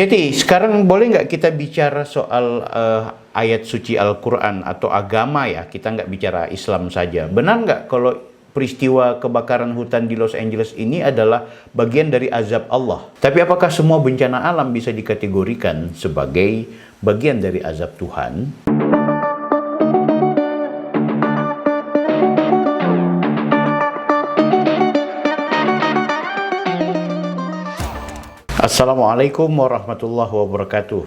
Ceti, sekarang boleh nggak kita bicara soal ayat suci Al-Quran atau agama ya? Kita nggak bicara Islam saja. Benar nggak kalau peristiwa kebakaran hutan di Los Angeles ini adalah bagian dari azab Allah? Tapi apakah semua bencana alam bisa dikategorikan sebagai bagian dari azab Tuhan? Assalamualaikum warahmatullahi wabarakatuh.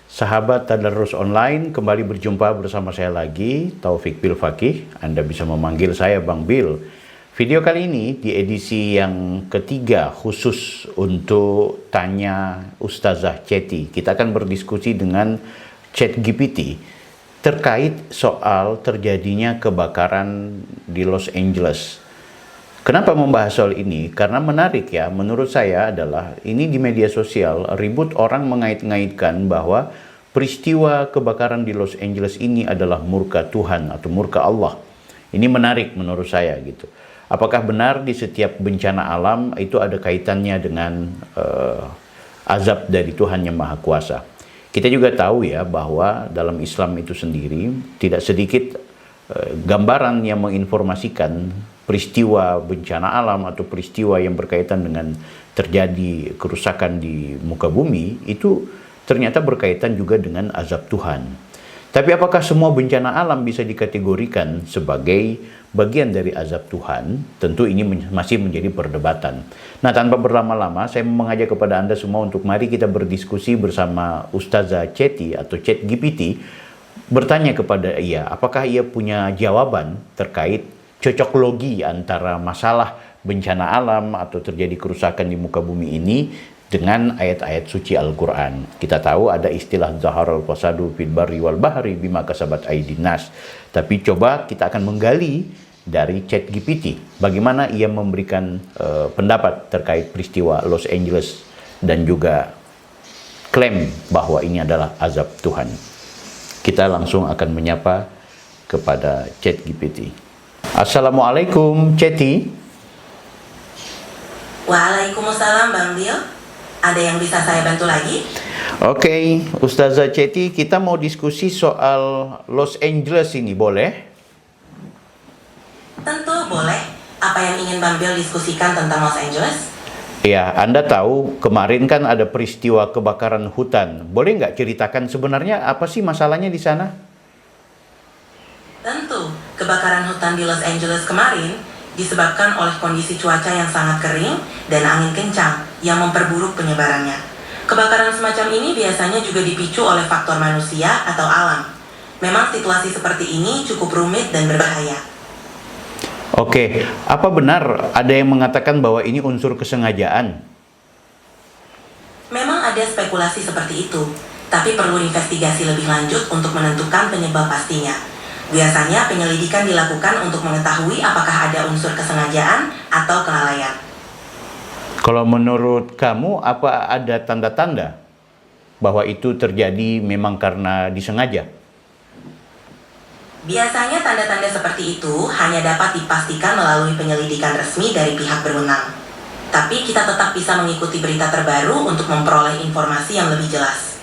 Sahabat Tadarus Online, kembali berjumpa bersama saya lagi, Taufik Bil Fakih. Anda bisa memanggil saya Bang Bil. Video kali ini di edisi yang ketiga khusus untuk Tanya Ustazah Ceti. Kita akan berdiskusi dengan ChatGPT terkait soal terjadinya kebakaran di Los Angeles. Kenapa membahas soal ini? Karena menarik ya, menurut saya adalah ini di media sosial ribut orang mengait-ngaitkan bahwa peristiwa kebakaran di Los Angeles ini adalah murka Tuhan atau murka Allah. Ini menarik menurut saya gitu. Apakah benar di setiap bencana alam itu ada kaitannya dengan azab dari Tuhan yang Maha Kuasa? Kita juga tahu ya bahwa dalam Islam itu sendiri tidak sedikit gambaran yang menginformasikan peristiwa bencana alam atau peristiwa yang berkaitan dengan terjadi kerusakan di muka bumi itu ternyata berkaitan juga dengan azab Tuhan. Tapi apakah semua bencana alam bisa dikategorikan sebagai bagian dari azab Tuhan? Tentu ini masih menjadi perdebatan. Nah, tanpa berlama-lama, saya mengajak kepada Anda semua untuk mari kita berdiskusi bersama Ustazah Ceti atau ChatGPT, bertanya kepada ia, apakah ia punya jawaban terkait cocok logi antara masalah bencana alam atau terjadi kerusakan di muka bumi ini dengan ayat-ayat suci Al-Quran. Kita tahu ada istilah zaharal fasadu fil barri wal bahri bima kasabat aydin nas. Tapi coba kita akan menggali dari ChatGPT bagaimana ia memberikan pendapat terkait peristiwa Los Angeles dan juga klaim bahwa ini adalah azab Tuhan. Kita langsung akan menyapa kepada ChatGPT. Assalamualaikum, Ceti. Waalaikumsalam, Bang Bil. Ada yang bisa saya bantu lagi? Oke, Ustazah Ceti, kita mau diskusi soal Los Angeles ini, boleh? Tentu boleh. Apa yang ingin Bang Bil diskusikan tentang Los Angeles? Ya, Anda tahu kemarin kan ada peristiwa kebakaran hutan. Boleh nggak ceritakan sebenarnya apa sih masalahnya di sana? Tentu, kebakaran hutan di Los Angeles kemarin disebabkan oleh kondisi cuaca yang sangat kering dan angin kencang yang memperburuk penyebarannya. Kebakaran semacam ini biasanya juga dipicu oleh faktor manusia atau alam. Memang situasi seperti ini cukup rumit dan berbahaya. Oke, apa benar ada yang mengatakan bahwa ini unsur kesengajaan? Memang ada spekulasi seperti itu, tapi perlu investigasi lebih lanjut untuk menentukan penyebab pastinya. Biasanya penyelidikan dilakukan untuk mengetahui apakah ada unsur kesengajaan atau kelalaian. Kalau menurut kamu, apa ada tanda-tanda bahwa itu terjadi memang karena disengaja? Biasanya tanda-tanda seperti itu hanya dapat dipastikan melalui penyelidikan resmi dari pihak berwenang. Tapi kita tetap bisa mengikuti berita terbaru untuk memperoleh informasi yang lebih jelas.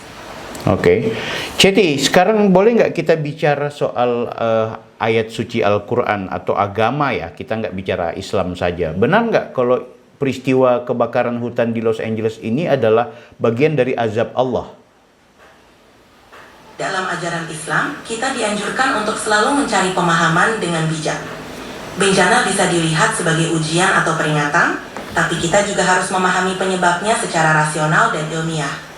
Oke, Ceti, sekarang boleh nggak kita bicara soal ayat suci Al-Quran atau agama ya? Kita nggak bicara Islam saja. Benar nggak kalau peristiwa kebakaran hutan di Los Angeles ini adalah bagian dari azab Allah? Dalam ajaran Islam, kita dianjurkan untuk selalu mencari pemahaman dengan bijak. Bencana bisa dilihat sebagai ujian atau peringatan, tapi kita juga harus memahami penyebabnya secara rasional dan ilmiah.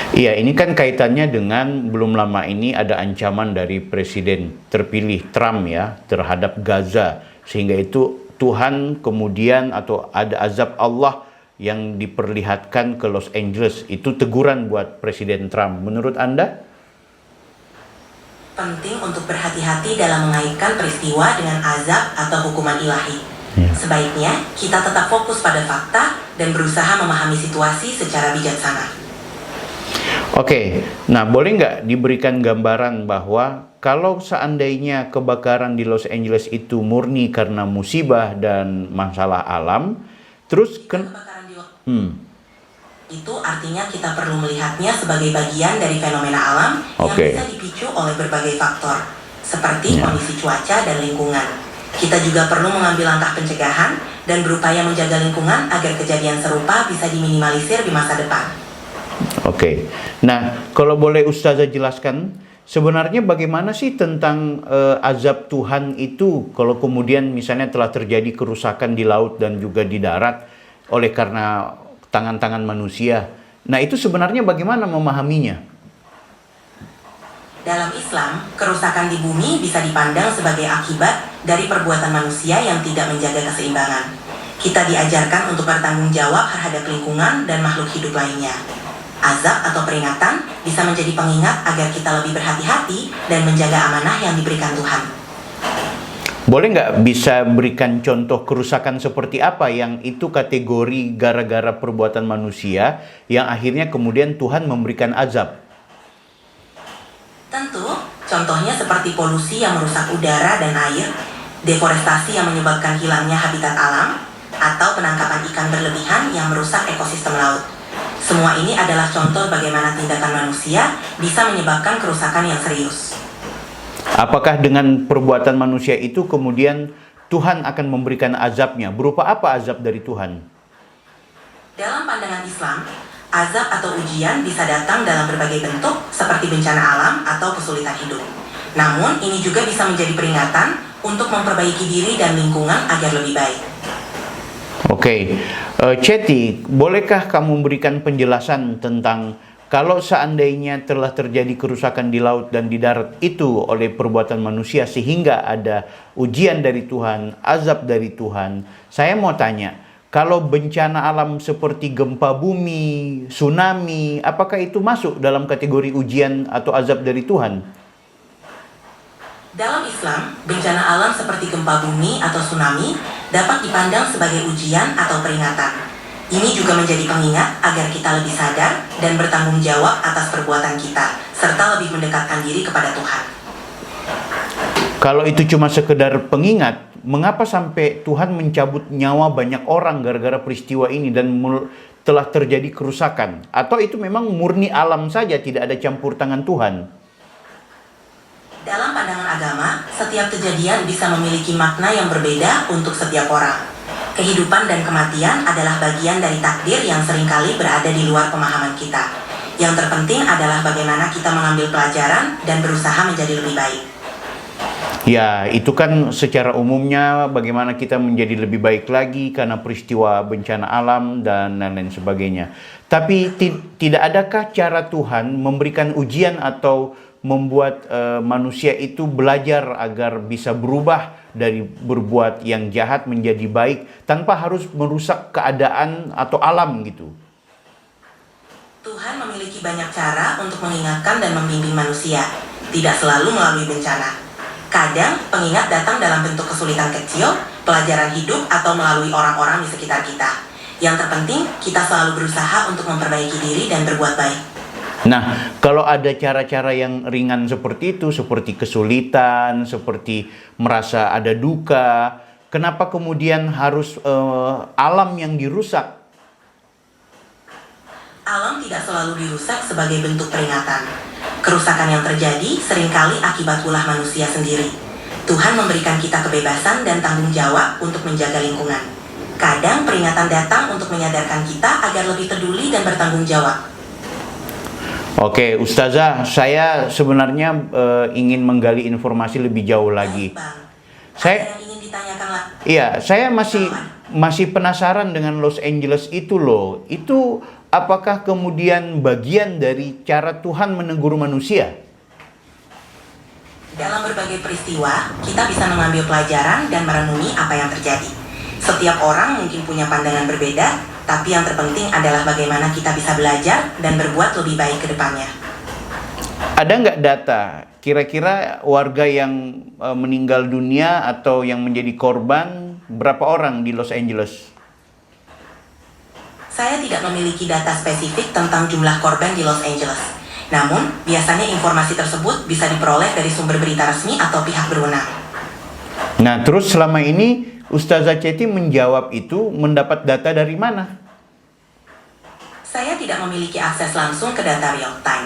Iya, ini kan kaitannya dengan belum lama ini ada ancaman dari Presiden terpilih Trump ya terhadap Gaza. Sehingga itu Tuhan kemudian atau ada azab Allah yang diperlihatkan ke Los Angeles. Itu teguran buat Presiden Trump. Menurut Anda? Penting untuk berhati-hati dalam mengaitkan peristiwa dengan azab atau hukuman ilahi. Sebaiknya kita tetap fokus pada fakta dan berusaha memahami situasi secara bijaksana. Oke, nah boleh nggak diberikan gambaran bahwa kalau seandainya kebakaran di Los Angeles itu murni karena musibah dan masalah alam, terus Itu artinya kita perlu melihatnya sebagai bagian dari fenomena alam yang bisa dipicu oleh berbagai faktor, seperti kondisi cuaca dan lingkungan. Kita juga perlu mengambil langkah pencegahan dan berupaya menjaga lingkungan agar kejadian serupa bisa diminimalisir di masa depan. Oke. Nah, kalau boleh Ustazah jelaskan, sebenarnya bagaimana sih tentang azab Tuhan itu kalau kemudian misalnya telah terjadi kerusakan di laut dan juga di darat oleh karena tangan-tangan manusia. Nah, itu sebenarnya bagaimana memahaminya? Dalam Islam, kerusakan di bumi bisa dipandang sebagai akibat dari perbuatan manusia yang tidak menjaga keseimbangan. Kita diajarkan untuk bertanggung jawab terhadap lingkungan dan makhluk hidup lainnya. Azab atau peringatan bisa menjadi pengingat agar kita lebih berhati-hati dan menjaga amanah yang diberikan Tuhan. Boleh nggak bisa berikan contoh kerusakan seperti apa yang itu kategori gara-gara perbuatan manusia yang akhirnya kemudian Tuhan memberikan azab? Tentu, contohnya seperti polusi yang merusak udara dan air, deforestasi yang menyebabkan hilangnya habitat alam, atau penangkapan ikan berlebihan yang merusak ekosistem laut. Semua ini adalah contoh bagaimana tindakan manusia bisa menyebabkan kerusakan yang serius. Apakah dengan perbuatan manusia itu kemudian Tuhan akan memberikan azabnya? Berupa apa azab dari Tuhan? Dalam pandangan Islam, azab atau ujian bisa datang dalam berbagai bentuk seperti bencana alam atau kesulitan hidup. Namun, ini juga bisa menjadi peringatan untuk memperbaiki diri dan lingkungan agar lebih baik. Oke, Ceti, bolehkah kamu memberikan penjelasan tentang kalau seandainya telah terjadi kerusakan di laut dan di darat itu oleh perbuatan manusia sehingga ada ujian dari Tuhan, azab dari Tuhan. Saya mau tanya, kalau bencana alam seperti gempa bumi, tsunami, apakah itu masuk dalam kategori ujian atau azab dari Tuhan? Dalam Islam, bencana alam seperti gempa bumi atau tsunami dapat dipandang sebagai ujian atau peringatan. Ini juga menjadi pengingat agar kita lebih sadar dan bertanggung jawab atas perbuatan kita, serta lebih mendekatkan diri kepada Tuhan. Kalau itu cuma sekedar pengingat, mengapa sampai Tuhan mencabut nyawa banyak orang gara-gara peristiwa ini dan telah terjadi kerusakan? Atau itu memang murni alam saja, tidak ada campur tangan Tuhan? Dalam pandangan agama, setiap kejadian bisa memiliki makna yang berbeda untuk setiap orang. Kehidupan dan kematian adalah bagian dari takdir yang seringkali berada di luar pemahaman kita. Yang terpenting adalah bagaimana kita mengambil pelajaran dan berusaha menjadi lebih baik. Ya, itu kan secara umumnya bagaimana kita menjadi lebih baik lagi karena peristiwa bencana alam dan lain-lain sebagainya. Tapi tidak adakah cara Tuhan memberikan ujian atau membuat manusia itu belajar agar bisa berubah dari berbuat yang jahat menjadi baik tanpa harus merusak keadaan atau alam gitu? Tuhan memiliki banyak cara untuk mengingatkan dan membimbing manusia, tidak selalu melalui bencana. Kadang pengingat datang dalam bentuk kesulitan kecil, pelajaran hidup, atau melalui orang-orang di sekitar kita. Yang terpenting, kita selalu berusaha untuk memperbaiki diri dan berbuat baik. Nah, kalau ada cara-cara yang ringan seperti itu, seperti kesulitan, seperti merasa ada duka, kenapa kemudian harus alam yang dirusak? Alam tidak selalu dirusak sebagai bentuk peringatan. Kerusakan yang terjadi seringkali akibat ulah manusia sendiri. Tuhan memberikan kita kebebasan dan tanggung jawab untuk menjaga lingkungan. Kadang peringatan datang untuk menyadarkan kita agar lebih peduli dan bertanggung jawab. Oke, Ustazah, saya sebenarnya ingin menggali informasi lebih jauh lagi. Saya ingin ditanyakan lagi. Iya, saya masih penasaran dengan Los Angeles itu loh. Itu apakah kemudian bagian dari cara Tuhan menegur manusia? Dalam berbagai peristiwa, kita bisa mengambil pelajaran dan merenungi apa yang terjadi. Setiap orang mungkin punya pandangan berbeda, tapi yang terpenting adalah bagaimana kita bisa belajar dan berbuat lebih baik ke depannya. Ada nggak data kira-kira warga yang meninggal dunia atau yang menjadi korban berapa orang di Los Angeles? Saya tidak memiliki data spesifik tentang jumlah korban di Los Angeles. Namun, biasanya informasi tersebut bisa diperoleh dari sumber berita resmi atau pihak berwenang. Nah, terus selama ini Ustazah Ceti menjawab itu mendapat data dari mana? Saya tidak memiliki akses langsung ke data real time.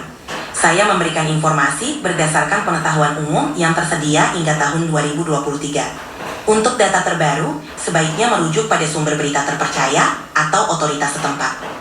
Saya memberikan informasi berdasarkan pengetahuan umum yang tersedia hingga tahun 2023. Untuk data terbaru, sebaiknya merujuk pada sumber berita terpercaya atau otoritas setempat.